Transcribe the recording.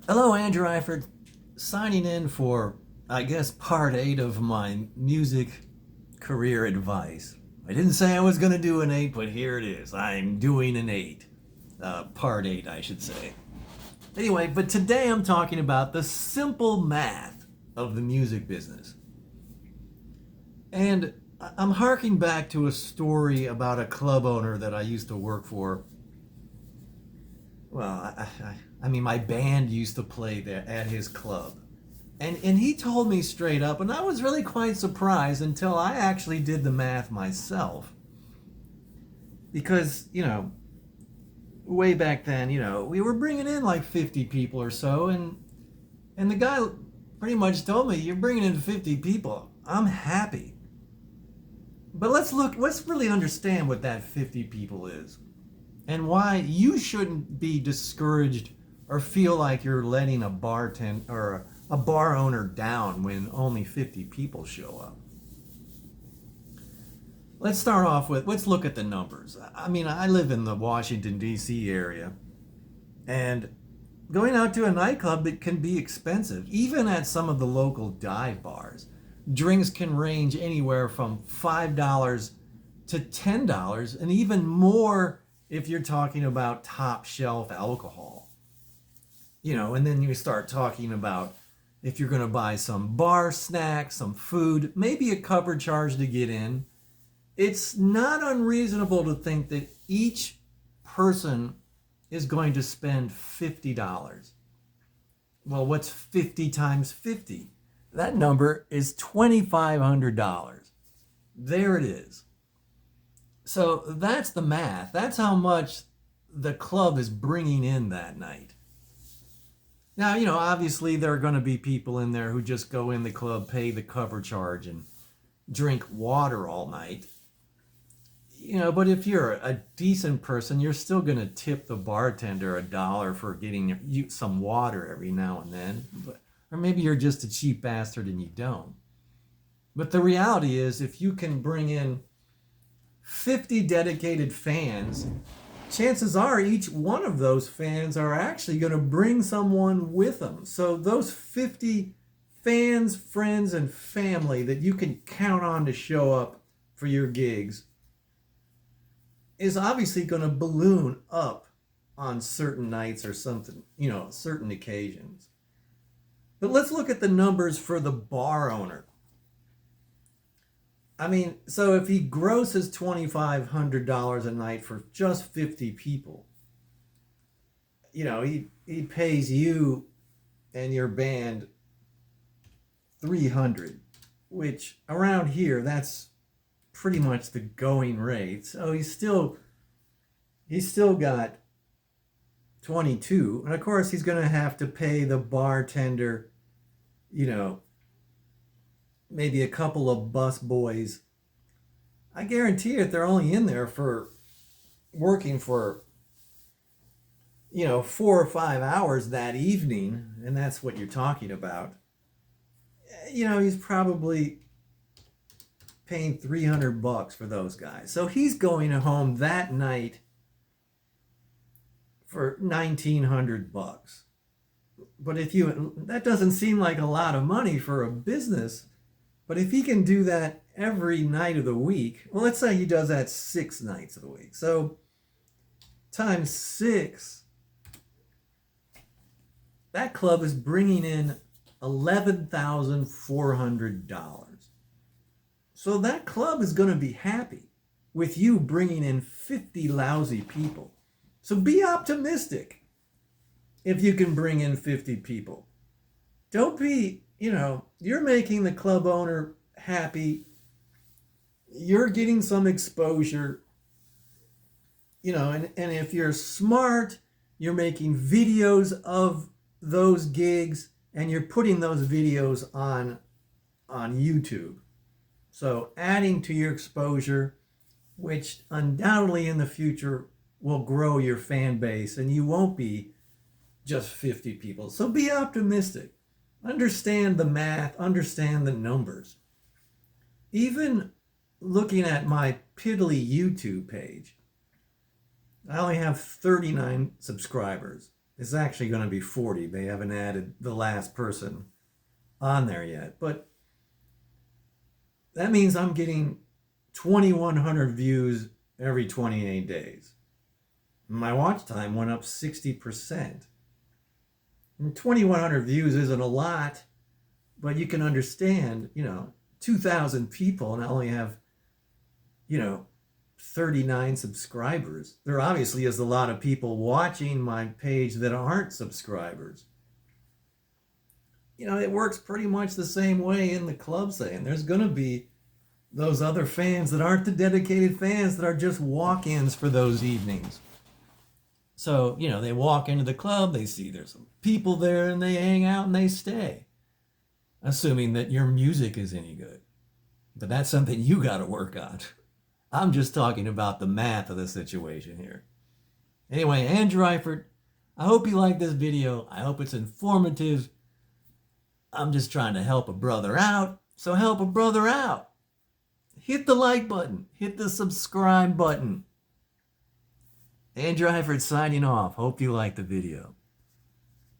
Hello, Andrew Eifert, signing in for, I guess, part 8 of my music career advice. I didn't say I was going to do an 8, but here it is. I'm doing an 8. Part 8, I should say. Anyway, but today I'm talking about the simple math of the music business. And I'm harking back to a story about a club owner that I used to work for. Well, I mean, my band used to play there at his club. And he told me straight up, and I was really quite surprised until I actually did the math myself. Because, way back then, we were bringing in like 50 people or so, and the guy pretty much told me, "You're bringing in 50 people. I'm happy." But let's really understand what that 50 people is and why you shouldn't be discouraged or feel like you're letting a bartender or a bar owner down when only 50 people show up. Let's start off with, let's look at the numbers. I mean, I live in the Washington, D.C. area, and going out to a nightclub, it can be expensive. Even at some of the local dive bars, drinks can range anywhere from $5 to $10, and even more if you're talking about top shelf alcohol. And then you start talking about if you're going to buy some bar snacks, some food, maybe a cover charge to get in. It's not unreasonable to think that each person is going to spend $50. Well, what's 50 times 50? That number is $2,500. There it is. So that's the math. That's how much the club is bringing in that night. Now, obviously there are going to be people in there who just go in the club, pay the cover charge, and drink water all night. But if you're a decent person, you're still going to tip the bartender $1 for getting you some water every now and then. Or maybe you're just a cheap bastard and you don't. But the reality is, if you can bring in 50 dedicated fans, chances are each one of those fans are actually going to bring someone with them. So those 50 fans, friends, and family that you can count on to show up for your gigs is obviously going to balloon up on certain nights or something, certain occasions. But let's look at the numbers for the bar owner. I mean, so if he grosses $2,500 a night for just 50 people, he pays you and your band 300, which around here that's pretty much the going rate. So he's still got 22, and of course he's going to have to pay the bartender, you know, maybe a couple of bus boys. I guarantee if they're only in there for working for 4 or 5 hours that evening, and that's what you're talking about. He's probably paying $300 for those guys. So he's going home that night for $1,900. But that doesn't seem like a lot of money for a business. But if he can do that every night of the week, well, let's say he does that 6 nights of the week. So times 6, that club is bringing in $11,400. So that club is going to be happy with you bringing in 50 lousy people. So be optimistic if you can bring in 50 people. Don't be, you're making the club owner happy. You're getting some exposure, and if you're smart, you're making videos of those gigs and you're putting those videos on YouTube. So adding to your exposure, which undoubtedly in the future will grow your fan base, and you won't be just 50 people. So be optimistic. Understand the math, understand the numbers. Even looking at my piddly YouTube page, I only have 39 subscribers. It's actually going to be 40. They haven't added the last person on there yet. But that means I'm getting 2,100 views every 28 days. My watch time went up 60%. And 2,100 views isn't a lot, but you can understand, 2,000 people and I only have, you know, 39 subscribers. There obviously is a lot of people watching my page that aren't subscribers. It works pretty much the same way in the club saying there's going to be those other fans that aren't the dedicated fans that are just walk-ins for those evenings. So, they walk into the club, they see there's some people there and they hang out and they stay, assuming that your music is any good. But that's something you got to work on. I'm just talking about the math of the situation here. Anyway, Andrew Eifert, I hope you like this video. I hope it's informative. I'm just trying to help a brother out, so help a brother out. Hit the like button. Hit the subscribe button. Andrew Eifert signing off. Hope you liked the video.